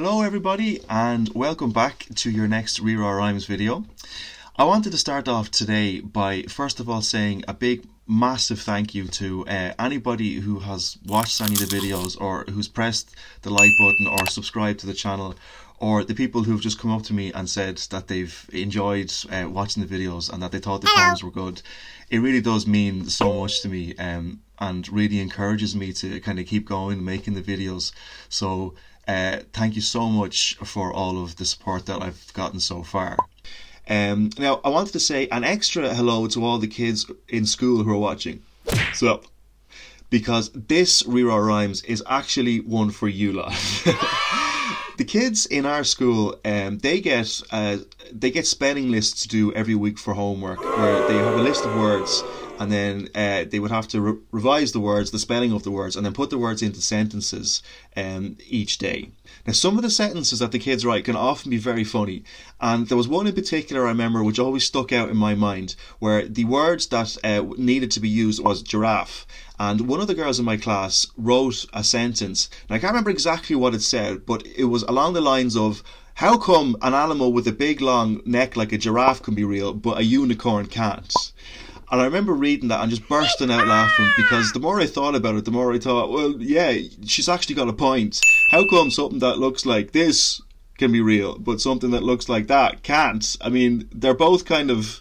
Hello everybody and welcome back to your next RíRá Rhymes video. I wanted to start off today by first of all saying a big massive thank you to anybody who has watched any of the videos or who's pressed the like button or subscribed to the channel, or the people who've just come up to me and said that they've enjoyed watching the videos and that they thought the poems were good. It really does mean so much to me and really encourages me to kind of keep going making the videos. So thank you so much for all of the support that I've gotten so far. Now I wanted to say an extra hello to all the kids in school who are watching. So, because this RíRá Rhymes is actually one for you lot. The kids in our school, they get spelling lists to do every week for homework, where they have a list of words, and then they would have to revise the words, the spelling of the words, and then put the words into sentences each day. Now, some of the sentences that the kids write can often be very funny, and there was one in particular I remember which always stuck out in my mind, where the words that needed to be used was giraffe. And one of the girls in my class wrote a sentence, and I can't remember exactly what it said, but it was along the lines of, how come an animal with a big long neck like a giraffe can be real, but a unicorn can't? And I remember reading that and just bursting out laughing, because the more I thought about it, the more I thought, well, yeah, she's actually got a point. How come something that looks like this can be real, but something that looks like that can't? I mean, they're both kind of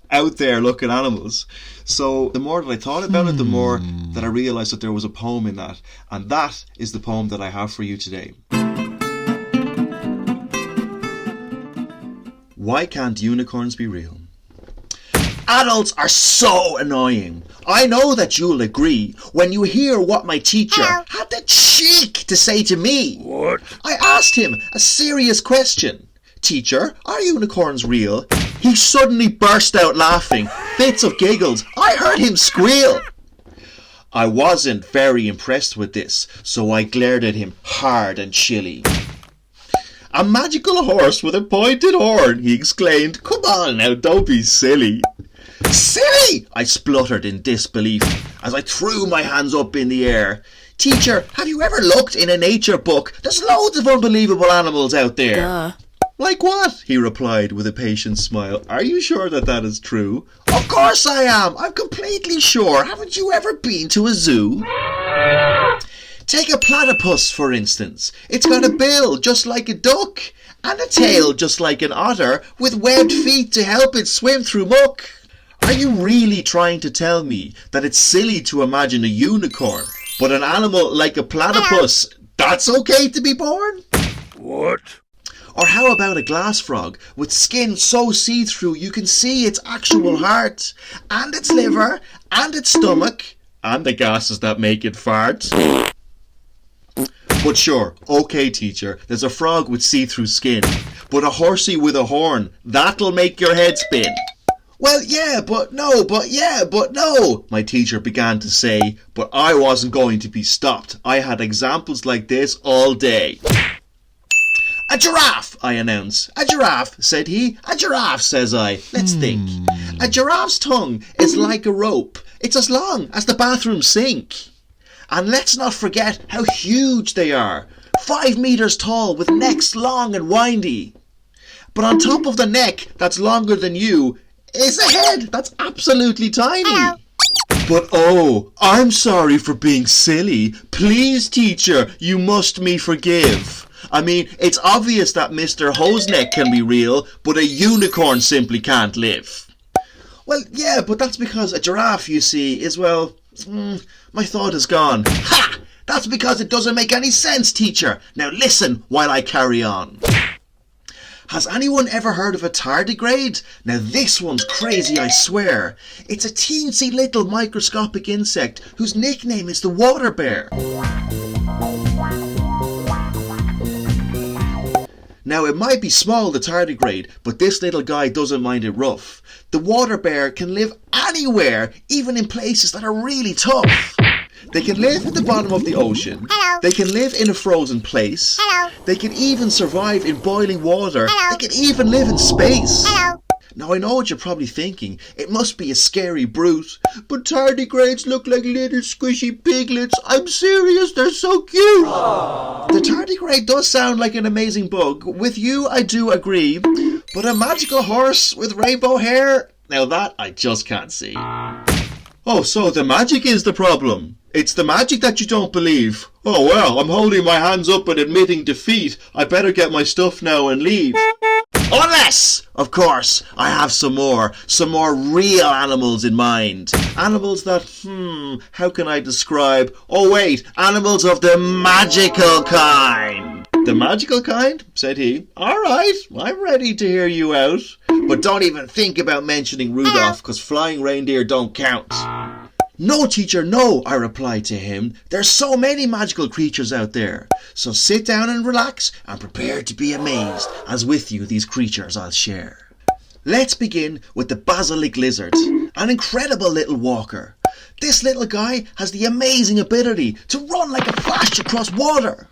out there looking animals. So the more that I thought about it, the more that I realised that there was a poem in that. And that is the poem that I have for you today. Why can't unicorns be real? Adults are so annoying. I know that you'll agree when you hear what my teacher had the cheek to say to me. What? I asked him a serious question. Teacher, are unicorns real? He suddenly burst out laughing. Bits of giggles. I heard him squeal. I wasn't very impressed with this, so I glared at him hard and chilly. A magical horse with a pointed horn, he exclaimed. Come on now, don't be silly. Silly! I spluttered in disbelief as I threw my hands up in the air. Teacher, have you ever looked in a nature book? There's loads of unbelievable animals out there. Duh. Like what? He replied with a patient smile. Are you sure that that is true? Of course I am. I'm completely sure. Haven't you ever been to a zoo? Take a platypus, for instance. It's got a bill just like a duck and a tail just like an otter with webbed feet to help it swim through muck. Are you really trying to tell me that it's silly to imagine a unicorn, but an animal like a platypus, that's okay to be born? What? Or how about a glass frog with skin so see-through you can see its actual heart, and its liver, and its stomach, and the gases that make it fart? But sure, okay teacher, there's a frog with see-through skin, but a horsey with a horn, that'll make your head spin. Well, yeah, but no, my teacher began to say, but I wasn't going to be stopped. I had examples like this all day. A giraffe, I announced. A giraffe, said he. A giraffe, says I. Let's think. A giraffe's tongue is like a rope. It's as long as the bathroom sink. And let's not forget how huge they are. 5 meters tall with necks long and windy. But on top of the neck that's longer than you is a head that's absolutely tiny. But oh, I'm sorry for being silly. Please, teacher, you must me forgive. I mean, it's obvious that Mr. Hoseneck can be real, but a unicorn simply can't live. Well, yeah, but that's because a giraffe, you see, is, well, my thought is gone. Ha! That's because it doesn't make any sense, teacher. Now listen while I carry on. Has anyone ever heard of a tardigrade? Now this one's crazy, I swear. It's a teensy little microscopic insect whose nickname is the water bear. Now it might be small, the tardigrade, but this little guy doesn't mind it rough. The water bear can live anywhere, even in places that are really tough. They can live at the bottom of the ocean. Hello. They can live in a frozen place. Hello. They can even survive in boiling water. Hello. They can even live in space. Hello. Now I know what you're probably thinking. It must be a scary brute. But tardigrades look like little squishy piglets. I'm serious, they're so cute. The tardigrade does sound like an amazing bug. With you, I do agree. But a magical horse with rainbow hair? Now that I just can't see. Oh, so the magic is the problem. It's the magic that you don't believe. Oh well, I'm holding my hands up and admitting defeat. I better get my stuff now and leave. Unless, of course, I have some more real animals in mind. Animals that, how can I describe? Oh wait, animals of the magical kind. The magical kind? Said he. Alright, I'm ready to hear you out. But don't even think about mentioning Rudolph, because flying reindeer don't count. No, teacher, no, I replied to him. There's so many magical creatures out there. So sit down and relax and prepare to be amazed, as with you these creatures I'll share. Let's begin with the basilic lizard, an incredible little walker. This little guy has the amazing ability to run like a flash across water.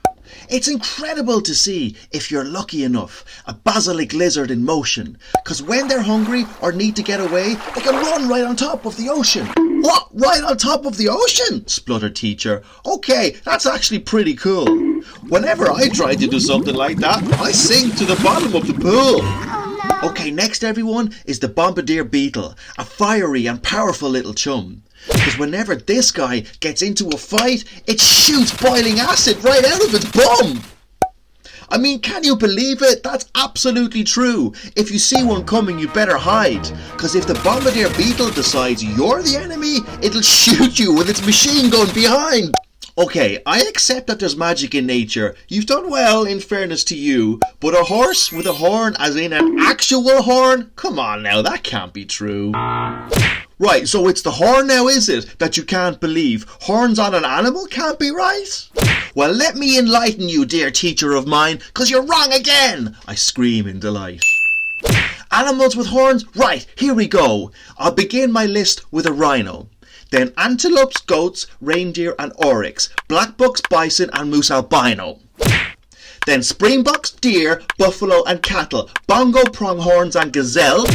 It's incredible to see, if you're lucky enough, a basilic lizard in motion, because when they're hungry or need to get away, they can run right on top of the ocean. What? Right on top of the ocean? Spluttered teacher. Okay, that's actually pretty cool. Whenever I try to do something like that, I sink to the bottom of the pool. Okay, next everyone is the bombardier beetle, a fiery and powerful little chum. Because whenever this guy gets into a fight, it shoots boiling acid right out of its bum. I mean, can you believe it? That's absolutely true. If you see one coming, you better hide. Because if the bombardier beetle decides you're the enemy, it'll shoot you with its machine gun behind. Okay, I accept that there's magic in nature. You've done well, in fairness to you. But a horse with a horn, as in an actual horn? Come on now, that can't be true. Right, so it's the horn now, is it, that you can't believe? Horns on an animal can't be right? Well, let me enlighten you, dear teacher of mine, 'cause you're wrong again, I scream in delight. Animals with horns? Right, here we go. I'll begin my list with a rhino. Then antelopes, goats, reindeer and oryx. Black bucks, bison and moose albino. Then springboks, deer, buffalo and cattle. Bongo, pronghorns and gazelle.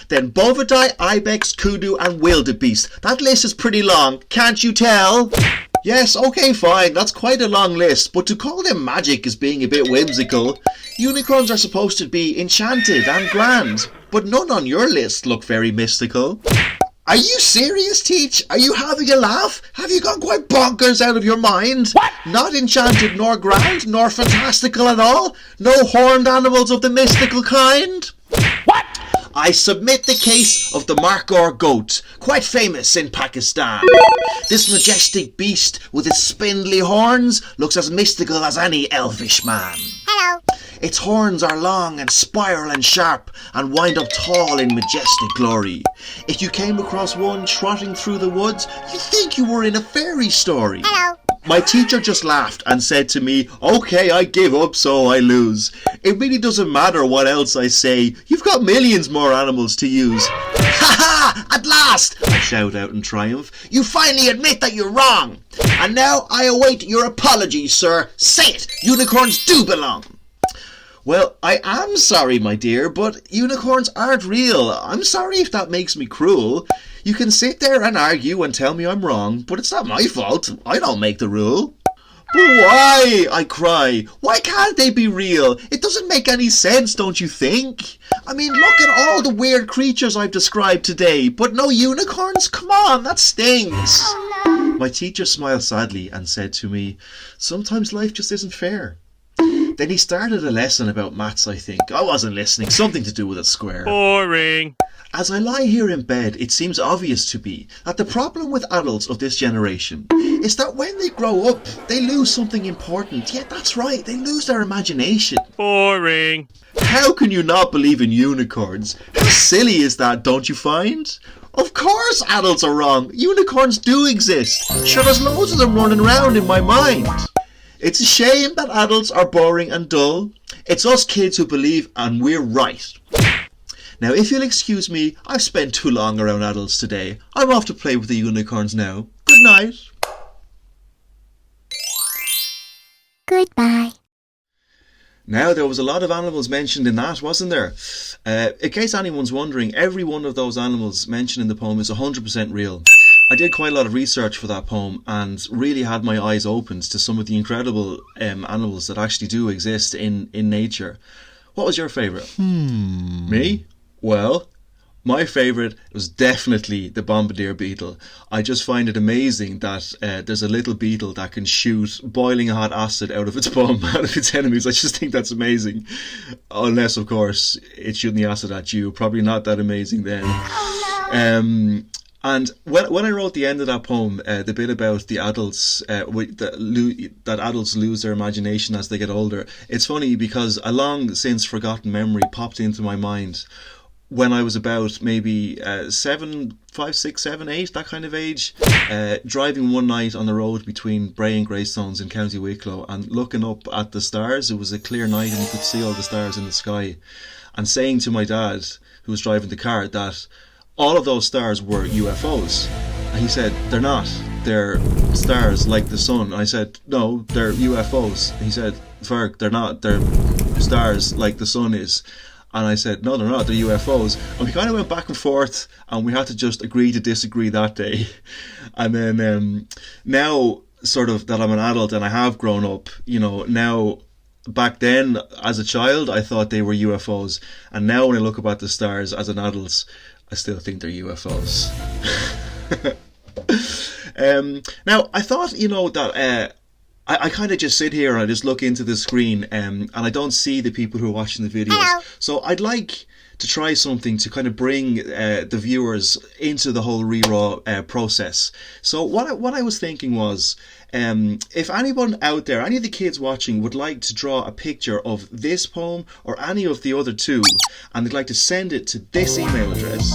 Then bovidae, ibex, kudu and wildebeest. That list is pretty long, can't you tell? Yes, okay, fine, that's quite a long list, but to call them magic is being a bit whimsical. Unicorns are supposed to be enchanted and grand, but none on your list look very mystical. Are you serious, Teach? Are you having a laugh? Have you gone quite bonkers out of your mind? What? Not enchanted nor grand nor fantastical at all? No horned animals of the mystical kind? What? I submit the case of the Markhor goat, quite famous in Pakistan. This majestic beast with its spindly horns looks as mystical as any elfish man. Hello. Its horns are long and spiral and sharp and wind up tall in majestic glory. If you came across one trotting through the woods, you'd think you were in a fairy story. Hello. My teacher just laughed and said to me, okay, I give up, so I lose. It really doesn't matter what else I say. You've got millions more animals to use. Ha ha! At last! I shout out in triumph. You finally admit that you're wrong. And now I await your apology, sir. Say it! Unicorns do belong. Well, I am sorry, my dear, but unicorns aren't real. I'm sorry if that makes me cruel. You can sit there and argue and tell me I'm wrong, but it's not my fault. I don't make the rule. But why? I cry. Why can't they be real? It doesn't make any sense, don't you think? I mean, look at all the weird creatures I've described today, but no unicorns? Come on, that stings. Oh, no. My teacher smiled sadly and said to me, sometimes life just isn't fair. Then he started a lesson about maths, I think. I wasn't listening. Something to do with a square. Boring. As I lie here in bed, it seems obvious to me that the problem with adults of this generation is that when they grow up, they lose something important. Yeah, that's right. They lose their imagination. Boring. How can you not believe in unicorns? How silly is that, don't you find? Of course adults are wrong. Unicorns do exist. Sure, there's loads of them running around in my mind. It's a shame that adults are boring and dull. It's us kids who believe and we're right. Now, if you'll excuse me, I've spent too long around adults today. I'm off to play with the unicorns now. Good night. Goodbye. Now, there was a lot of animals mentioned in that, wasn't there? In case anyone's wondering, every one of those animals mentioned in the poem is 100% real. I did quite a lot of research for that poem and really had my eyes opened to some of the incredible animals that actually do exist in nature. What was your favourite? Me? Well, my favourite was definitely the bombardier beetle. I just find it amazing that there's a little beetle that can shoot boiling hot acid out of its bum, out of its enemies. I just think that's amazing. Unless, of course, it's shooting the acid at you. Probably not that amazing then. And when I wrote the end of that poem, the bit about the adults, that adults lose their imagination as they get older, it's funny because a long since forgotten memory popped into my mind when I was about maybe 5, 6, 7, 8, that kind of age, driving one night on the road between Bray and Greystones in County Wicklow and looking up at the stars. It was a clear night and you could see all the stars in the sky, and saying to my dad, who was driving the car, that all of those stars were UFOs. And he said, they're not. They're stars like the sun. And I said, no, they're UFOs. And he said, Ferg, they're not. They're stars like the sun is. And I said, no, they're not, they're UFOs. And we kind of went back and forth, and we had to just agree to disagree that day. And then now, sort of, that I'm an adult and I have grown up, now, back then, as a child, I thought they were UFOs. And now when I look up at the stars as an adult, I still think they're UFOs. Now, I thought, that I kind of just sit here and I just look into the screen and I don't see the people who are watching the videos. Hello. So I'd like to try something to kind of bring the viewers into the whole RíRá process. So what I was thinking was, if anyone out there, any of the kids watching, would like to draw a picture of this poem or any of the other two, and they'd like to send it to this email address,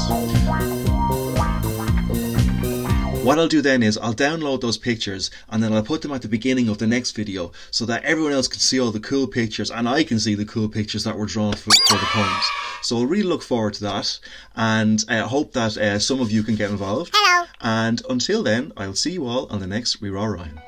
what I'll do then is I'll download those pictures and then I'll put them at the beginning of the next video so that everyone else can see all the cool pictures and I can see the cool pictures that were drawn for the poems. So I'll really look forward to that, and I hope that some of you can get involved. Hello. And until then, I'll see you all on the next RíRá Rhyme.